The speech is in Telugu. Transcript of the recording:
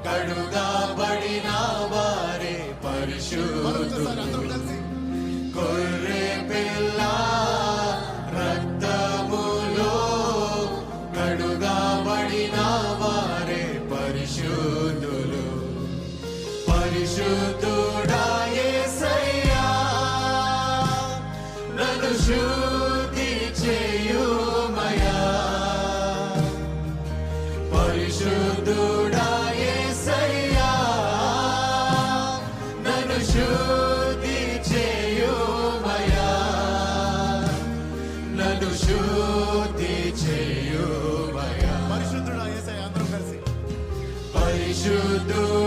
కడుగబడిన వారే పరిశుద్ధులు. గొర్రె పిల్ల రక్తములో కడుగబడిన వారే పరిశుద్ధులు. పరిశుద్ధుడా యేసయ్యా నన్ను శుద్ధి చేయుమయా. పరిశుద్ధుడా యేసయ్యా నన్ను శుద్ధి చేయుమయా. నన్ను శుద్ధి చేయుమయా. పరిశుద్ధుడా యేసయ్యా అందరూ కలిసి పరిశుద్ధుడా